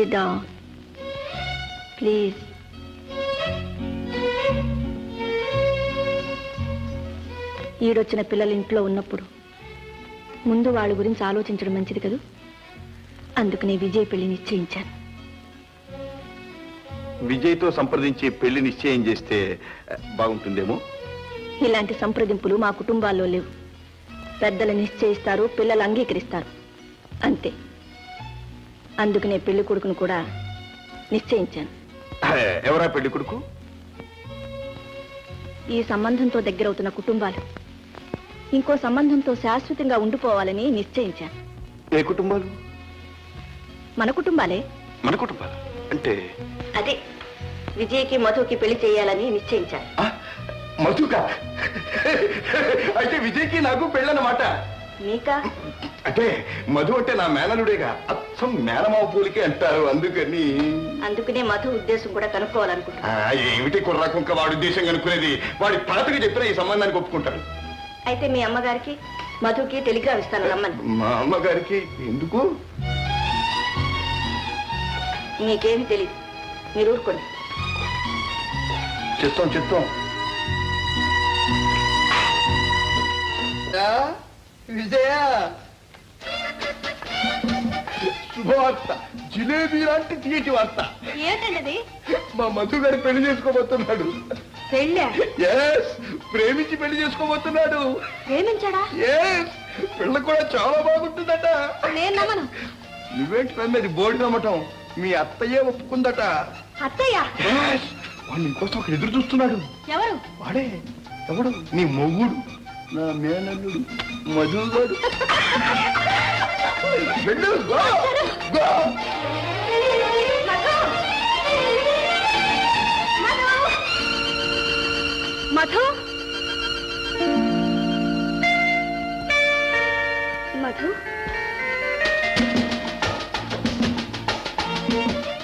SIT down please. ఈడొచ్చిన పిల్లలు ఇంట్లో ఉన్నప్పుడు ముందు వాళ్ళ గురించి ఆలోచించడం మంచిది కదా. అందుకనే విజయ్ పెళ్లి నిశ్చయించాను. విజయ్తో సంప్రదించి పెళ్లి నిశ్చయం చేస్తే బాగుంటుందేమో. ఇలాంటి సంప్రదింపులు మా కుటుంబాల్లో లేవు. పెద్దలు నిశ్చయిస్తారు, పిల్లలు అంగీకరిస్తారు, అంతే. అందుకనే పెళ్లి కొడుకును కూడా నిశ్చయించాను. ఎవరా పెళ్లి కొడుకు? ఈ సంబంధంతో దగ్గరవుతున్న కుటుంబాలు ఇంకో సంబంధంతో శాశ్వతంగా ఉండిపోవాలని నిశ్చయించాను. ఏ కుటుంబాలు? మన కుటుంబాలే. మన కుటుంబాలు అంటే? అదే, విజయ్కి మధుకి పెళ్లి చేయాలని నిశ్చయించాను. మధుకా? అయితే విజయ్కి నాకు పెళ్ళన్నమాట. నీకా? అంటే మధు అంటే నా మేనలుడేగా, అచ్చం మేనమావ పూలికి అంటారు. అందుకనే మధు ఉద్దేశం కూడా కనుక్కోవాలనుకుంటున్నా. ఏమిటి కుర్రా కుంక వాడి ఉద్దేశం కనుక్కునేది? వాడి తాతకి చెప్పిన ఈ సంబంధానికి ఒప్పుకుంటారు. అయితే మీ అమ్మగారికి మధుకి టెలిగ్రామ్ ఇస్తాను, రమ్మని. మా అమ్మగారికి ఎందుకు? నీకేమి తెలియదు, మీరు ఊరుకోండి. చెప్తాం. విజయ, శుభవార్త, జిలేబీ లాంటి తీయటి వార్త. ఏంటండి? మా మధు గారి పెళ్లి చేసుకోబోతున్నాడు. పెళ్ళా? ప్రేమించి పెళ్లి చేసుకోబోతున్నాడు. ప్రేమించాడా? పెళ్ళ కూడా చాలా బాగుంటుందట. నేను నమ్మను. నువ్వేంటి నమ్మేది? బోర్డు నమ్మటం. మీ అత్తయ్యే ఒప్పుకుందట. అత్తయ్య? వాడు నీకోసం అక్కడ ఎదురు చూస్తున్నాడు. ఎవరు? వాడే. ఎవడు? నీ మొగుడు, నా మేనల్లుడు మధుగాడు. వెళ్ళు, గో, గో. మధు, మధు.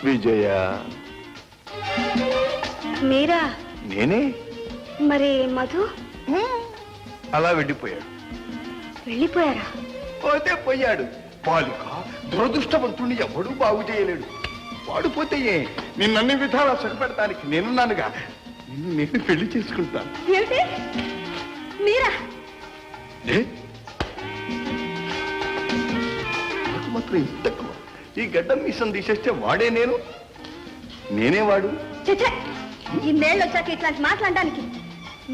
విజయ. మీరా? నేనే. మరి మధు? అలా వెళ్ళిపోయాడు. వెళ్ళిపోయారా? పోతే పోయాడు. బాలిక దురదృష్టవంతుణ్ణి ఎవడూ బాగు చేయలేడు. వాడు పోతే నిన్నన్ని విధాలా సుఖపెడతానికి నేనున్నానుగా. నేను పెళ్లి చేసుకుంటాను. ఏమిటి? మీరా? నాకు మాత్రం ఇంత తక్కువ. ఈ గడ్డం మీసం తీసేస్తే వాడే నేను, నేనే వాడు. ఇన్నేళ్ళు వచ్చాక ఇట్లాంటి మాట్లాడడానికి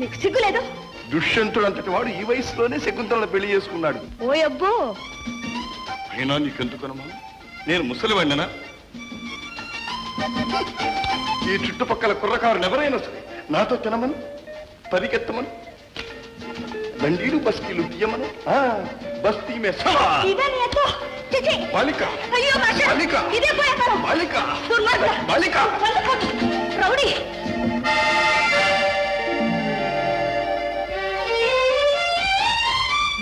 మీకు సిగ్గులేదు? దుష్యంతుడు అంతటి వాడు ఈ వయసులోనే శకుంతలను పెళ్లి చేసుకున్నాడు. ఓ అబ్బో. అయినా నీకెందుకనమా? నేను ముసలివాడినా? ఈ చుట్టుపక్కల కుర్రకారులు ఎవరైనా సరే నాతో తినమను, పరిగెత్తమను, బండీలు బస్తీలు తీయమను. బస్తీ మే సవా. బాలిక, బాలిక, బాలిక, బాలిక. రౌడీ.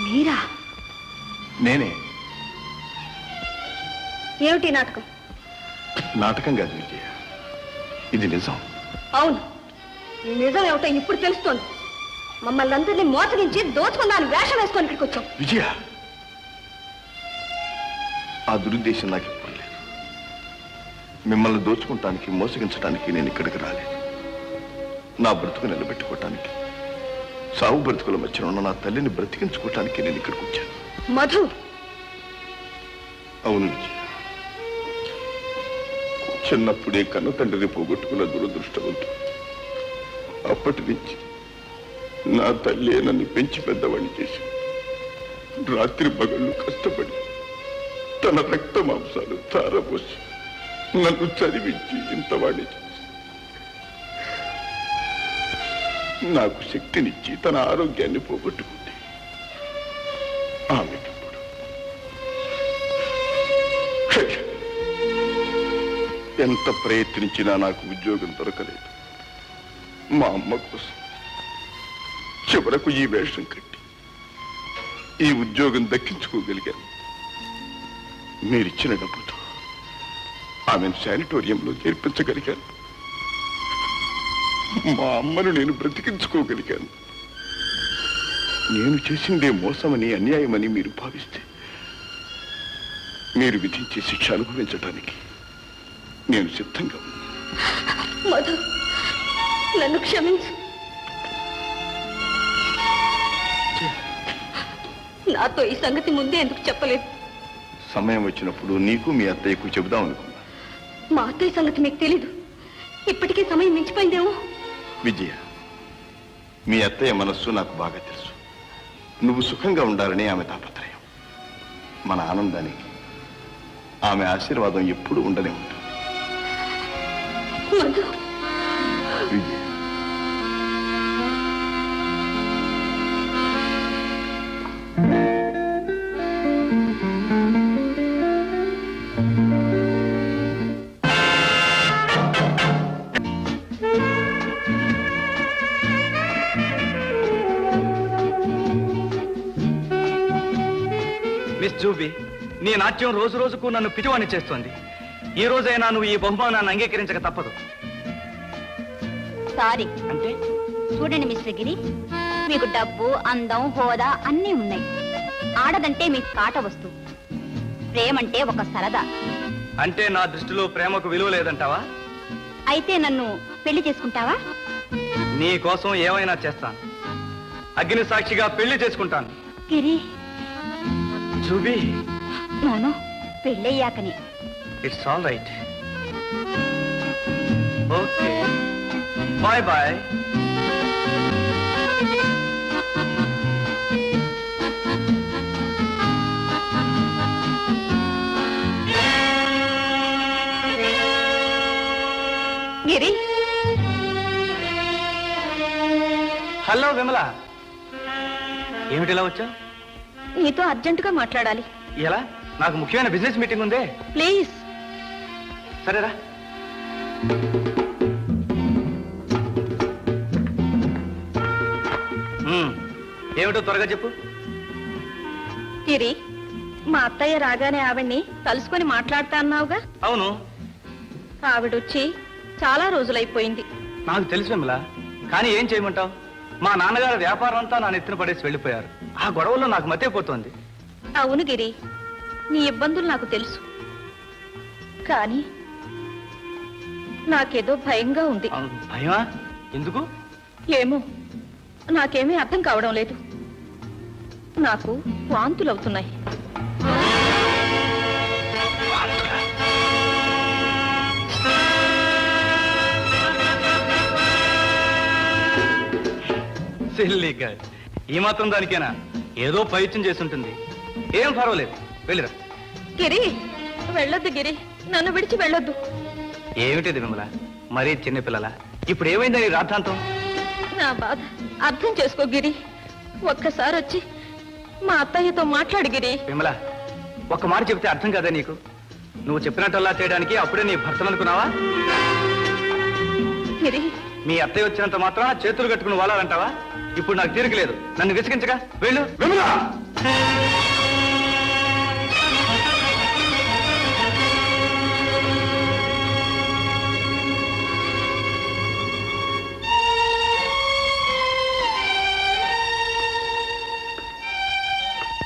మీరా? నేనే. ఏమిటి నాటకం? నాటకం కాదు విజయ, ఇది నిజం. అవును, నిజం ఏమిటో ఇప్పుడు తెలుస్తోంది. మమ్మల్ని అందరినీ మోసగించి దోచుకున్నాను వేషం వేసుకొని ఇక్కడికి వచ్చాం. విజయ, ఆ దురుద్దేశం నాకు ఇప్పుడు లేదు. మిమ్మల్ని దోచుకుంటానికి, మోసగించడానికి నేను ఇక్కడికి రాలేదు. నా బ్రతుకు నిలబెట్టుకోవటానికి, సాగు బ్రతుకుల మధ్య ఉన్న నా తల్లిని బ్రతికించుకోవటానికి నేను ఇక్కడికి వచ్చాను. మధు. అవును విజయ, చిన్నప్పుడే కన్న తండ్రిని పోగొట్టుకున్న దురదృష్టవంతుడు. అప్పటి నుంచి నా తల్లి నన్ను పెంచి పెద్దవాడిని చేసి రాత్రి పగళ్ళు కష్టపడి తన రక్త మాంసాలు తారబోసి నన్ను చదివించి ఇంతవాడిని చేసి నాకు శక్తినిచ్చి తన ఆరోగ్యాన్ని పోగొట్టుకుంది. ఆమెకి ఎంత ప్రయత్నించినా నాకు ఉద్యోగం దొరకలేదు. మా అమ్మ కోసం చివరకు ఈ వేషం కట్టి ఈ ఉద్యోగం దక్కించుకోగలిగాను. మీరిచ్చిన డబ్బుతో ఆమెను శానిటోరియంలో చేర్పించగలిగాను. మా అమ్మను నేను బ్రతికించుకోగలిగాను. నేను చేసిందే మోసమని, అన్యాయమని మీరు భావిస్తే మీరు విధించే శిక్ష అనుభవించడానికి నేను సిద్ధంగా ఉన్నా. మధు, నన్ను క్షమించు. నాతో ఈ సంగతి ముందే ఎందుకు చెప్పలేదు? సమయం వచ్చినప్పుడు నీకు మీ అత్తయ్యకు చెబుదాం అనుకున్నా. మా అత్తయ్య సంగతి మీకు తెలీదు. ఇప్పటికే సమయం మించిపోయిందేమో. విజయ, మీ అత్తయ్య మనస్సు నాకు బాగా తెలుసు. నువ్వు సుఖంగా ఉండాలని ఆమె తాపత్రయం. మన ఆనందానికి ఆమె ఆశీర్వాదం ఎప్పుడూ ఉండనే ఉంటుంది. మధు, విజయ, మిస్ జూబీ, నీ నాట్యం రోజు రోజుకు నన్ను పిటివాణి చేస్తోంది. ఈ రోజైనా నువ్వు ఈ బహుమానాన్ని అంగీకరించక తప్పదు. సారీ. అంటే చూడండి మిస్టర్ గిరి, మీకు డబ్బు, అందం, హోదా అన్నీ ఉన్నాయి. ఆడదంటే మీకు కాట వస్తువు. ప్రేమంటే ఒక సరదా. అంటే నా దృష్టిలో ప్రేమకు విలువ లేదంటావా? అయితే నన్ను పెళ్లి చేసుకుంటావా? నీ కోసం ఏమైనా చేస్తాను. అగ్ని సాక్షిగా పెళ్లి చేసుకుంటాను. గిరి, జూబీ, నోను, పెళ్ళయ్యాకనే. It's all right. Okay, bye bye. Giri, hello Vimala, ఏమిటిలా వచ్చా? నీతో అర్జెంటుగా మాట్లాడాలి. ఎలా? నాకు ముఖ్యమైన బిజినెస్ మీటింగ్ ఉందే. ప్లీజ్. సరేరా. ఏమిటో త్వరగా చెప్పు. గిరి, మా అత్తయ్య రాగానే ఆవిడ్ని కలుసుకొని మాట్లాడతా అన్నావుగా. అవును, ఆవిడొచ్చి చాలా రోజులైపోయింది. నాకు తెలుసు విమల, కానీ ఏం చేయమంటావు? మా నాన్నగారు వ్యాపారం అంతా నా నెత్తిన పడేసి వెళ్ళిపోయారు. ఆ గొడవల్లో నాకు మతైపోతోంది. అవును గిరి, నీ ఇబ్బందులు నాకు తెలుసు. కానీ నాకేదో భయంగా ఉంది. భయమా? ఎందుకు? ఏమో, నాకేమీ అర్థం కావడం లేదు. నాకు వాంతులవుతున్నాయి. సిల్లీ గర్ల్, ఈ మాత్రం దానికేనా? ఏదో పైత్యం చేసి ఉంటుంది. ఏం పర్వాలేదు, వెళ్ళిరా. గిరి, వెళ్ళొద్దు గిరి, నన్ను విడిచి వెళ్ళొద్దు. ఏమిటిది విమల, మరీ చిన్నపిల్లల? ఇప్పుడు ఏమైందని రాద్ధాంతం? నా బాధ అర్థం చేసుకో గిరి. ఒక్కసారి వచ్చి మా అత్తయ్యతో మాట్లాడు గిరి. విమల, ఒక్క మాట చెప్తే అర్థం కాదా నీకు? నువ్వు చెప్పినట్టల్లా చేయడానికి అప్పుడే నీ భర్తను అనుకున్నావా? గిరి, మీ అత్తయ్య వచ్చినంత మాత్రం చేతులు కట్టుకుని వాలాలంటావా? ఇప్పుడు నాకు తీరిక లేదు, నన్ను విసిగించగా. వెళ్ళు. విమల!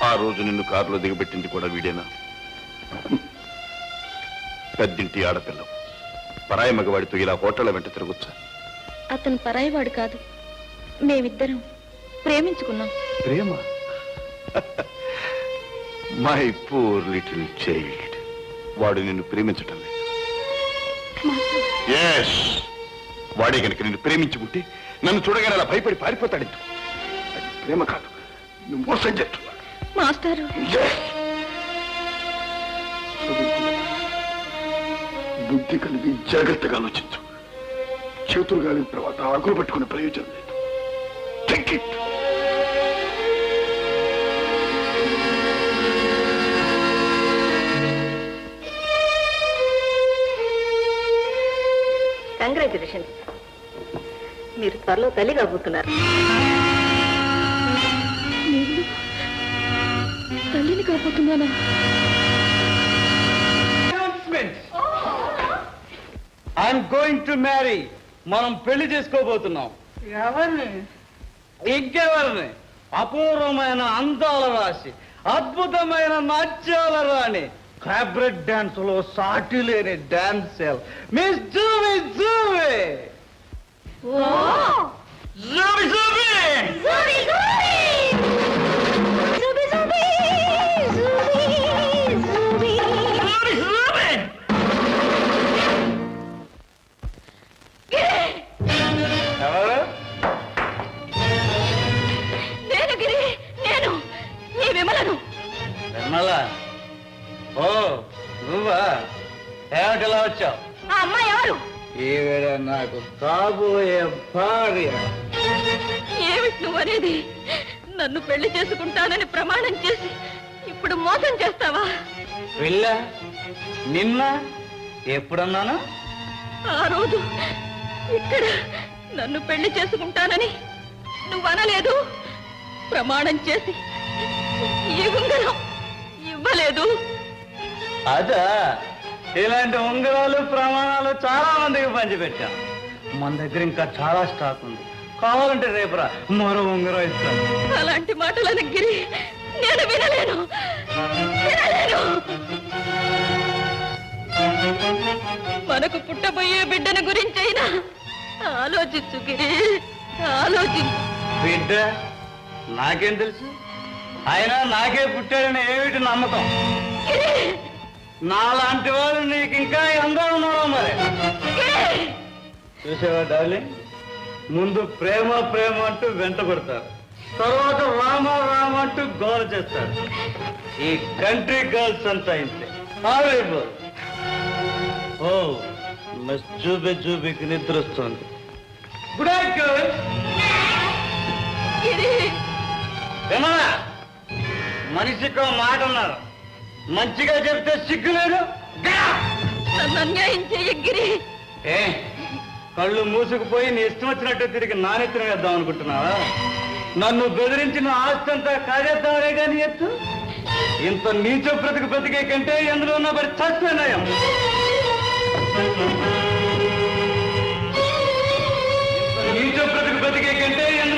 ఆ రోజు నిన్ను కారులో దిగబెట్టింది కూడా వీడేనా? పెద్దింటి ఆడపిల్ల పరాయి మగవాడితో ఇలా హోటళ్ల వెంట తిరగొచ్చా? అతను పరాయివాడు కాదు. మేమిద్దరం ప్రేమించుకున్నాం. ప్రేమ? My poor little child. వాడు నిన్ను ప్రేమించటం లేదు. Yes. వాడే కనుక నిన్ను ప్రేమించుకుంటే నన్ను చూడగానే అలా భయపడి పారిపోతాడు. అది ప్రేమ కాదు, నువ్వు మోసం చేస్తున్నావు. మాస్టారు, బుద్ధి కలిగి జాగ్రత్తగా ఆలోచించు. చేతులు గాలిన తర్వాత ఆకులు పట్టుకునే ప్రయోజనం లేదు. Take it. కంగ్రాచులేషన్స్. మీరు త్వరలో తల్లి కాబోతున్నారు. తల్లిని కాబోతున్నానా? I'm going to marry. మనం పెళ్లి చేసుకోబోతున్నాం. ఎవరిని? ఇంకెవరిని? అపూర్వమైన అందాల రాశి, అద్భుతమైన నాట్యాల రాణి క్యాబ్రెట్ డాన్స్ లో సాటి లేని డాన్స్ మిస్ జూవి జూవి జూవి జూవి ఎవరు నేను గిరి, నేను నీ విమలను. విమల ఓ నువ్వా ఏమిటిలా వచ్చావు ఆ అమ్మాయి ఎవరు? ఈవిడ నాకు కాబోయే భార్య ఏమిటి నువ్వు అనేది? నన్ను పెళ్లి చేసుకుంటానని ప్రమాణం చేసి ఇప్పుడు మోసం చేస్తావా? వెళ్ళ నిన్న ఎప్పుడన్నాను ఆ రోజు ఇక్కడ నన్ను పెళ్లి చేసుకుంటానని నువ్వు అనలేదు. ప్రమాణం చేసి ఈ ఉంగరం ఇవ్వలేదు. అదా ఇలాంటి ఉంగరాలు ప్రమాణాలు చాలా మందికి పంచిపెట్టాం. మన దగ్గర ఇంకా చాలా స్టాక్ ఉంది. కావాలంటే రేపురా మరో ఉంగరం ఇస్తాను. అలాంటి మాటలను గిరి నేను వినలేను, వినలేను. మనకు పుట్టబోయే బిడ్డను గురించైనా ఆలోచించు గిరి, ఆలోచించు. బిడ్డ నాకేం తెలుసు? అయినా నాకే పుట్టాడని ఏమిటి నమ్మకం? గిరి, నాలాంటి వాళ్ళు నీకు ఇంకా ఎందరో ఉన్నారో మరి. గిరి. చూసావా డార్లింగ్, ముందు ప్రేమ ప్రేమ అంటూ వెంట పడతారు, తర్వాత రామ రామ అంటూ గోల చేస్తారు. ఈ కంట్రీ గర్ల్స్ అంతా ఇంతే. హారిబుల్. ఓ మిస్ జూబి జూబికి నిద్ర వస్తుంది. Good night girls. Giri, Vimala, మనిషికి ఒక మాట అన్నారు, మంచిగా చెప్తే సిగ్గు లేదు. నన్ను అన్యాయం చెయ్యి గిరి. ఏ కళ్ళు మూసుకుపోయి నీ ఇష్టం వచ్చినట్టు తిరిగి నానెత్తిన వేద్దాం అనుకుంటున్నావా? నన్ను బెదిరించిన ఆస్తి అంతా కాజేద్దామనే కానీ ఎత్తు. ఇంత నీచ బ్రతికే కంటే ఎందులో ఉన్న బడి చచ్చిపోయినాయం. నీచ బ్రతికే కంటే ఎందులో